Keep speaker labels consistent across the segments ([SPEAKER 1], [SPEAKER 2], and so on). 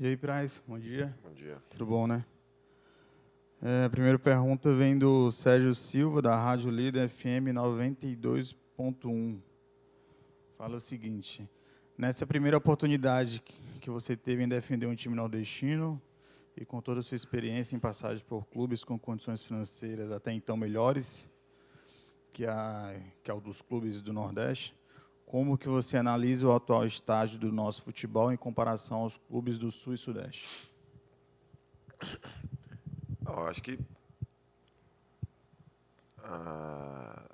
[SPEAKER 1] E aí, Praz, bom dia.
[SPEAKER 2] Bom dia.
[SPEAKER 1] Tudo bom, né? A primeira pergunta vem do Sérgio Silva, da Rádio Líder FM 92.1. Fala o seguinte: nessa primeira oportunidade que você teve em defender um time nordestino e com toda a sua experiência em passagem por clubes com condições financeiras até então melhores que é o dos clubes do Nordeste, como que você analisa o atual estágio do nosso futebol em comparação aos clubes do Sul e Sudeste?
[SPEAKER 2] Eu acho que ah,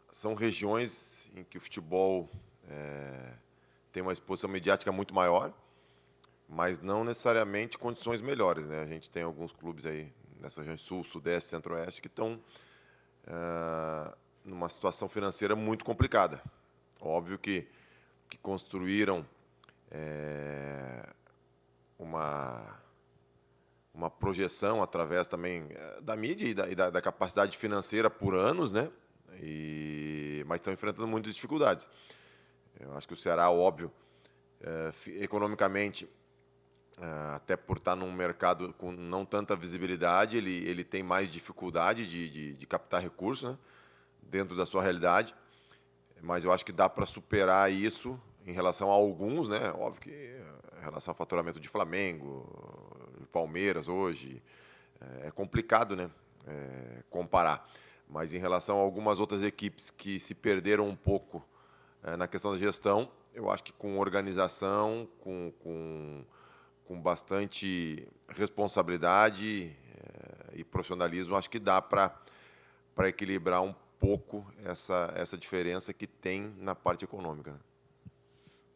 [SPEAKER 2] são regiões em que o futebol tem uma exposição mediática muito maior, mas não necessariamente condições melhores, né? A gente tem alguns clubes aí nessa região Sul, Sudeste, Centro-Oeste que estão numa situação financeira muito complicada. Óbvio que construíram uma projeção através também da mídia e da capacidade financeira por anos, né? Mas estão enfrentando muitas dificuldades. Eu acho que o Ceará, óbvio, economicamente, até por estar num mercado com não tanta visibilidade, ele tem mais dificuldade de captar recursos, né? Dentro da sua realidade. Mas eu acho que dá para superar isso em relação a alguns, né? Óbvio que em relação ao faturamento de Flamengo, Palmeiras hoje, é complicado, né? Comparar. Mas em relação a algumas outras equipes que se perderam um pouco na questão da gestão, eu acho que com organização, com bastante responsabilidade e profissionalismo, acho que dá para equilibrar um pouco essa diferença que tem na parte econômica, né?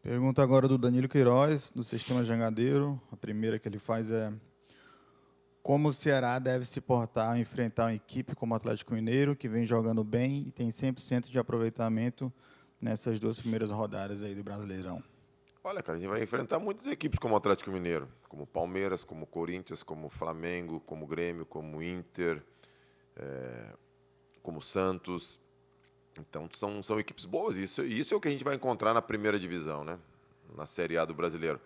[SPEAKER 1] Pergunta agora do Danilo Queiroz, do Sistema Jangadeiro. A primeira que ele faz é: como o Ceará deve se portar ao enfrentar uma equipe como o Atlético Mineiro, que vem jogando bem e tem 100% de aproveitamento nessas duas primeiras rodadas aí do Brasileirão?
[SPEAKER 2] Olha, cara, a gente vai enfrentar muitas equipes como o Atlético Mineiro, como o Palmeiras, como o Corinthians, como o Flamengo, como o Grêmio, como o Inter, como o Santos. Então, são equipes boas. Isso é o que a gente vai encontrar na primeira divisão, né? Na Série A do Brasileiro.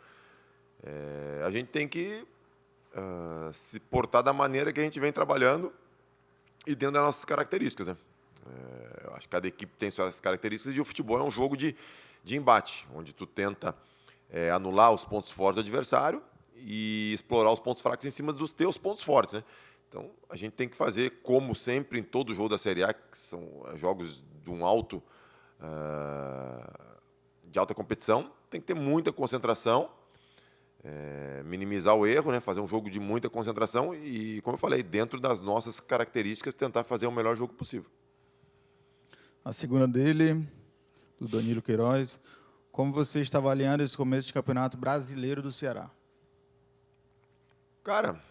[SPEAKER 2] A gente tem que se portar da maneira que a gente vem trabalhando e dentro das nossas características, né? Eu acho que cada equipe tem suas características e o futebol é um jogo de embate, onde tu tenta anular os pontos fortes do adversário e explorar os pontos fracos em cima dos teus pontos fortes, né? Então, a gente tem que fazer, como sempre, em todo jogo da Série A, que são jogos de alta competição, tem que ter muita concentração, minimizar o erro, né? Fazer um jogo de muita concentração e, como eu falei, dentro das nossas características, tentar fazer o melhor jogo possível.
[SPEAKER 1] A segunda dele, do Danilo Queiroz: como você está avaliando esse começo de campeonato brasileiro do Ceará?
[SPEAKER 2] Cara,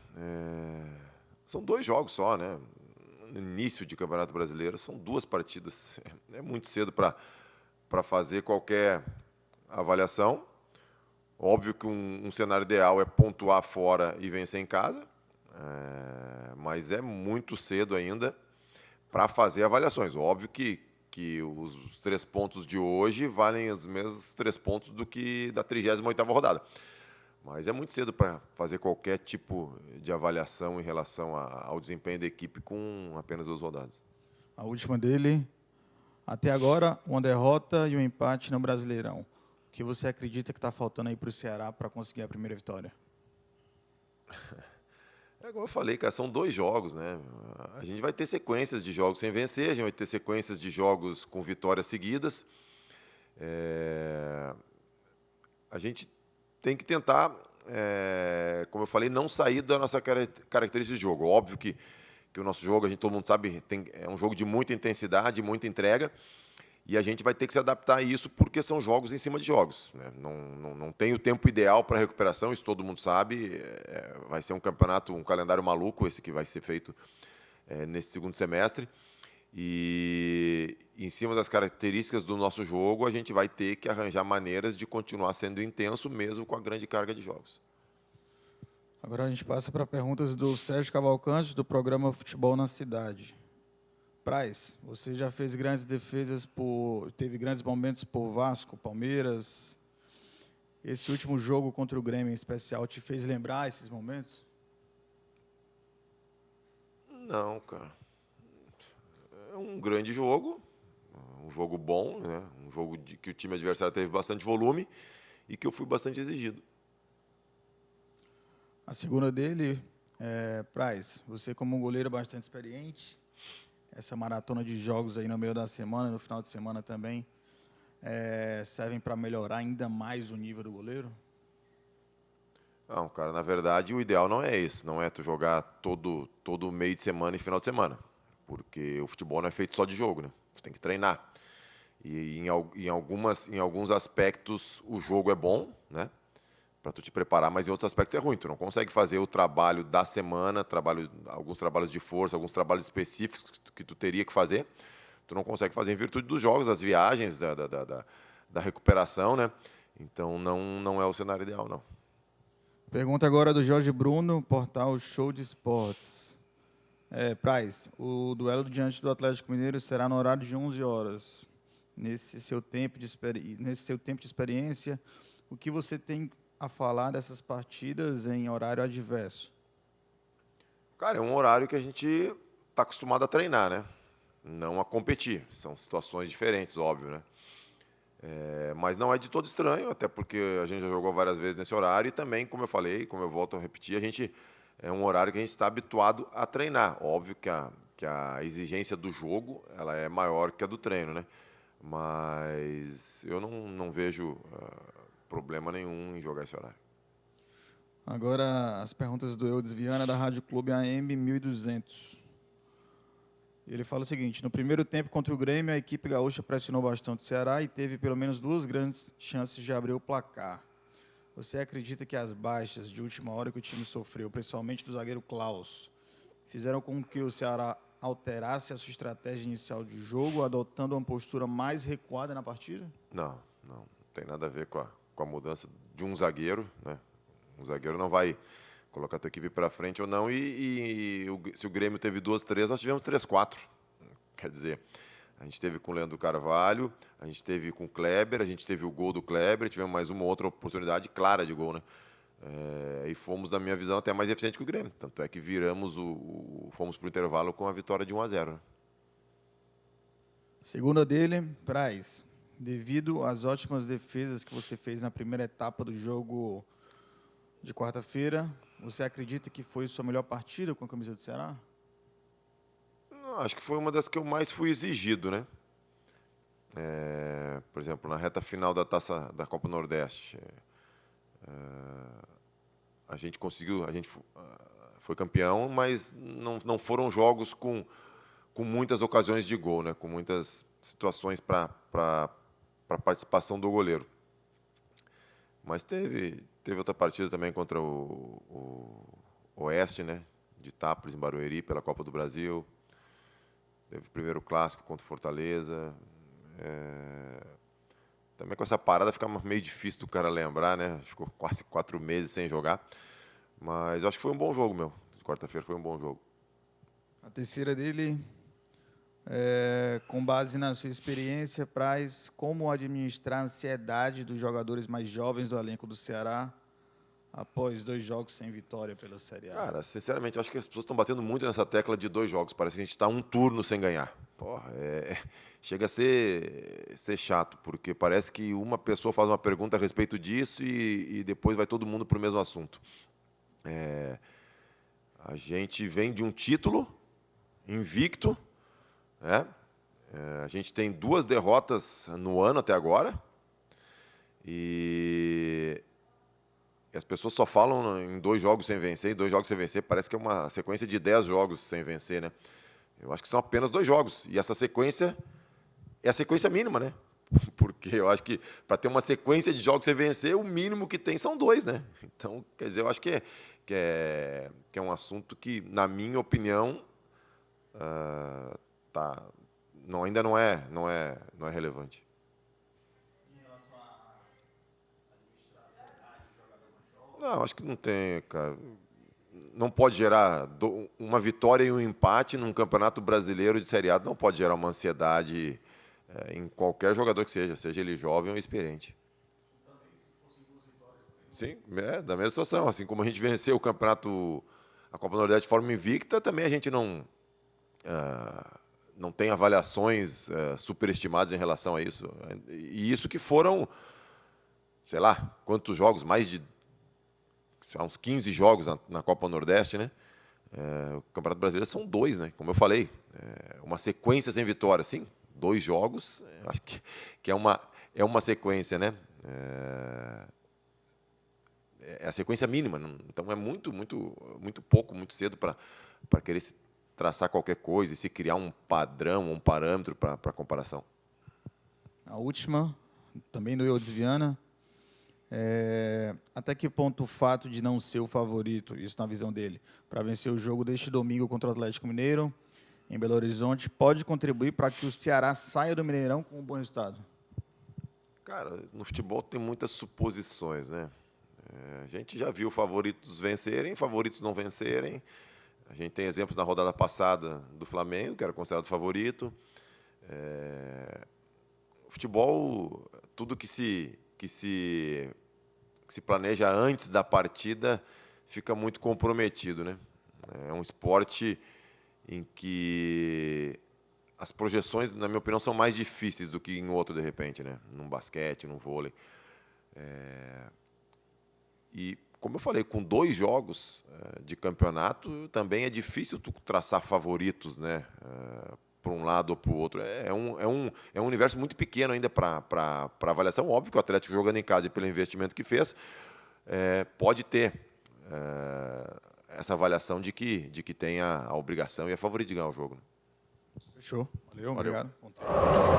[SPEAKER 2] são 2 jogos só, né? No início de Campeonato Brasileiro, são 2 partidas. É muito cedo para fazer qualquer avaliação. Óbvio que um cenário ideal é pontuar fora e vencer em casa, mas é muito cedo ainda para fazer avaliações. Óbvio que os 3 pontos de hoje valem os mesmos 3 pontos do que da 38ª rodada. Mas é muito cedo para fazer qualquer tipo de avaliação em relação ao desempenho da equipe com apenas 2 rodadas.
[SPEAKER 1] A última dele: até agora, uma derrota e um empate no Brasileirão. O que você acredita que está faltando aí para o Ceará para conseguir a primeira vitória?
[SPEAKER 2] Como eu falei, cara, são 2 jogos, né? A gente vai ter sequências de jogos sem vencer, a gente vai ter sequências de jogos com vitórias seguidas. A gente tem que tentar, como eu falei, não sair da nossa característica de jogo. Óbvio que o nosso jogo, todo mundo sabe, é um jogo de muita intensidade, muita entrega, e a gente vai ter que se adaptar a isso porque são jogos em cima de jogos, né? Não tem o tempo ideal para recuperação, isso todo mundo sabe. Vai ser um campeonato, um calendário maluco esse que vai ser feito nesse segundo semestre. E em cima das características do nosso jogo, a gente vai ter que arranjar maneiras de continuar sendo intenso, mesmo com a grande carga de jogos.
[SPEAKER 1] Agora a gente passa para perguntas do Sérgio Cavalcante, do programa Futebol na Cidade. Praz, você já fez grandes defesas teve grandes momentos por Vasco, Palmeiras, Esse último jogo contra o Grêmio em especial te fez lembrar esses momentos?
[SPEAKER 2] Não, cara. É um grande jogo, um jogo bom, né? Um jogo que o time adversário teve bastante volume e que eu fui bastante exigido.
[SPEAKER 1] A segunda dele, Praz, você como um goleiro bastante experiente, essa maratona de jogos aí no meio da semana, no final de semana também, servem para melhorar ainda mais o nível do goleiro?
[SPEAKER 2] Não, cara, na verdade o ideal não é isso, não é tu jogar todo meio de semana e final de semana, porque o futebol não é feito só de jogo, né? Tu tem que treinar. E em alguns aspectos o jogo é bom, né? Para tu te preparar, mas em outros aspectos é ruim. Tu não consegue fazer o trabalho da semana, alguns trabalhos de força, alguns trabalhos específicos que tu teria que fazer. Tu não consegue fazer em virtude dos jogos, das viagens, da recuperação, né? Então não é o cenário ideal, não.
[SPEAKER 1] Pergunta agora do Jorge Bruno, portal Show de Esportes. Praz, o duelo diante do Atlético Mineiro será no horário de 11 horas. Nesse seu tempo de experiência, o que você tem a falar dessas partidas em horário adverso?
[SPEAKER 2] Cara, é um horário que a gente está acostumado a treinar, né? Não a competir. São situações diferentes, óbvio, né? Mas não é de todo estranho, até porque a gente já jogou várias vezes nesse horário e também, como eu falei, como eu volto a repetir, é um horário que a gente está habituado a treinar. Óbvio que a exigência do jogo ela é maior que a do treino, né? Mas eu não vejo problema nenhum em jogar esse horário.
[SPEAKER 1] Agora as perguntas do Eudes Viana, da Rádio Clube AM 1200. Ele fala o seguinte: no primeiro tempo contra o Grêmio, a equipe gaúcha pressionou bastante o Ceará e teve pelo menos 2 grandes chances de abrir o placar. Você acredita que as baixas de última hora que o time sofreu, principalmente do zagueiro Klaus, fizeram com que o Ceará alterasse a sua estratégia inicial de jogo, adotando uma postura mais recuada na partida?
[SPEAKER 2] Não tem nada a ver com a mudança de um zagueiro, né? Um zagueiro não vai colocar a tua equipe para frente ou não. Se o Grêmio teve 2-3, nós tivemos 3-4. Quer dizer, a gente teve com o Leandro Carvalho, a gente teve com o Kleber, a gente teve o gol do Kleber, tivemos mais uma outra oportunidade clara de gol, né? E fomos, na minha visão, até mais eficiente que o Grêmio. Tanto é que fomos para o intervalo com a vitória de 1-0. Né?
[SPEAKER 1] Segunda dele, Praz, devido às ótimas defesas que você fez na primeira etapa do jogo de quarta-feira, você acredita que foi sua melhor partida com a camisa do Ceará?
[SPEAKER 2] Não, acho que foi uma das que eu mais fui exigido, né? Por exemplo, na reta final da Taça da Copa Nordeste, a gente foi campeão, mas não foram jogos com muitas ocasiões de gol, né? Com muitas situações para participação do goleiro. Mas teve outra partida também contra o Oeste, né? De Itápolis, em Barueri, pela Copa do Brasil. Teve o primeiro clássico contra o Fortaleza. Também com essa parada fica meio difícil do cara lembrar, né? Ficou quase 4 meses sem jogar. Mas eu acho que foi um bom jogo, meu. Quarta-feira foi um bom jogo.
[SPEAKER 1] A terceira dele, com base na sua experiência, Praz, como administrar a ansiedade dos jogadores mais jovens do elenco do Ceará após 2 jogos sem vitória pela Série A?
[SPEAKER 2] Cara, sinceramente, eu acho que as pessoas estão batendo muito nessa tecla de 2 jogos. Parece que a gente está um turno sem ganhar. Porra, chega a ser chato, porque parece que uma pessoa faz uma pergunta a respeito disso e depois vai todo mundo para o mesmo assunto. A gente vem de um título invicto, né? A gente tem 2 derrotas no ano até agora e as pessoas só falam em 2 jogos sem vencer, em 2 jogos sem vencer, parece que é uma sequência de 10 jogos sem vencer, né? Eu acho que são apenas 2 jogos e essa sequência é a sequência mínima, né? Porque eu acho que para ter uma sequência de jogos sem vencer, o mínimo que tem são 2, né? Então, quer dizer, eu acho que é um assunto que, na minha opinião, ainda não é relevante.
[SPEAKER 1] Em relação a administrar a ansiedade do jogador mais jovem?
[SPEAKER 2] Não, acho que não tem, cara. Não pode gerar uma vitória e um empate num campeonato brasileiro de Série A, não pode gerar uma ansiedade em qualquer jogador que seja ele jovem ou experiente.
[SPEAKER 1] Também, se fossem 2 vitórias
[SPEAKER 2] Sim, da mesma situação. Assim como a gente venceu o campeonato, a Copa do Nordeste de forma invicta, também a gente não tem avaliações superestimadas em relação a isso. E isso que foram, sei lá, quantos jogos, mais de uns 15 jogos na Copa do Nordeste, né? O Campeonato Brasileiro são 2, né? Como eu falei, uma sequência sem vitória. Sim, 2 jogos, acho que é uma sequência, né? É a sequência mínima, então é muito pouco, muito cedo para querer traçar qualquer coisa e se criar um padrão, um parâmetro para comparação.
[SPEAKER 1] A última, também do Eudes Viana. Até que ponto o fato de não ser o favorito, isso na visão dele, para vencer o jogo deste domingo contra o Atlético Mineiro, em Belo Horizonte, pode contribuir para que o Ceará saia do Mineirão com um bom resultado?
[SPEAKER 2] Cara, no futebol tem muitas suposições, né? A gente já viu favoritos vencerem, favoritos não vencerem. A gente tem exemplos na rodada passada do Flamengo, que era considerado favorito. O futebol, tudo que se planeja antes da partida fica muito comprometido, né? É um esporte em que as projeções, na minha opinião, são mais difíceis do que em outro, de repente, né? Num basquete, num vôlei. E, como eu falei, com 2 jogos de campeonato, também é difícil tu traçar favoritos, né? Para um lado ou para o outro. É um universo muito pequeno ainda para avaliação. Óbvio que o Atlético, jogando em casa e pelo investimento que fez, pode ter essa avaliação de que tem a obrigação e é favorito de ganhar o jogo.
[SPEAKER 1] Fechou. Valeu,
[SPEAKER 2] Valeu.
[SPEAKER 1] obrigado.